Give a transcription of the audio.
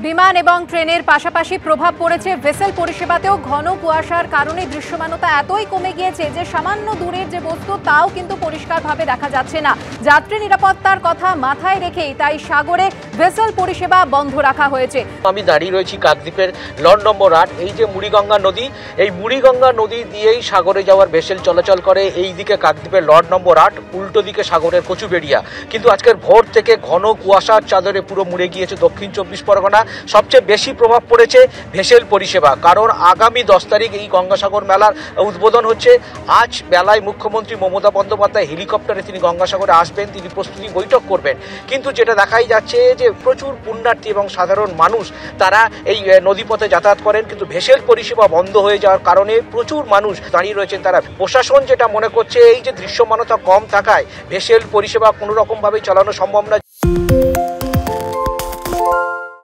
বিমান এবং ট্রেনের পাশাপাশি প্রভাব পড়েছে ভেসেল পরিষেবাতেও। ঘন কুয়াশার কারণে দৃশ্যমানতা এতই কমে গিয়েছে যে সামান্য দূরের যে বস্তু তাও কিন্তু পরিষ্কারভাবে দেখা যাচ্ছে না। যাত্রী নিরাপত্তার কথা মাথায় রেখেই তাই সাগরে ভেসেল পরিষেবা বন্ধ রাখা হয়েছে। আমি দাঁড়িয়ে রয়েছি কাকদ্বীপের লট নম্বর 8। এই যে মুড়িগঙ্গা নদী, এই মুড়িগঙ্গা নদী দিয়েই সাগরে যাওয়ার ভেসেল চলাচল করে। এই দিকে কাকদ্বীপের লট নম্বর 8, উল্টো দিকে সাগরের কচুবেড়িয়া। কিন্তু আজকের ভোর থেকে ঘন কুয়াশার চাদরে পুরো মুড়ে গিয়েছে দক্ষিণ 24 পরগনা। সবচেয়ে বেশি প্রভাব পড়েছে ভেসেল পরিষেবা, কারণ আগামী 10 তারিখ এই গঙ্গাসাগর মেলার উদ্বোধন হচ্ছে। আজ বেলায় মুখ্যমন্ত্রী মমতা বন্দ্যোপাধ্যায় হেলিকপ্টারে তিনি গঙ্গাসাগরে আসবেন, তিনি প্রস্তুতি বৈঠক করবেন। কিন্তু যেটা দেখাই যাচ্ছে যে প্রচুর পুণ্যার্থী এবং সাধারণ মানুষ তারা এই নদীপথে যাতায়াত করেন, কিন্তু ভেসেল পরিষেবা বন্ধ হয়ে যাওয়ার কারণে প্রচুর মানুষ দাঁড়িয়ে রয়েছেন। তারা প্রশাসন যেটা মনে করছে এই যে দৃশ্যমানতা কম থাকায় ভেসেল পরিষেবা কোনো রকমভাবেই চালানো সম্ভব না।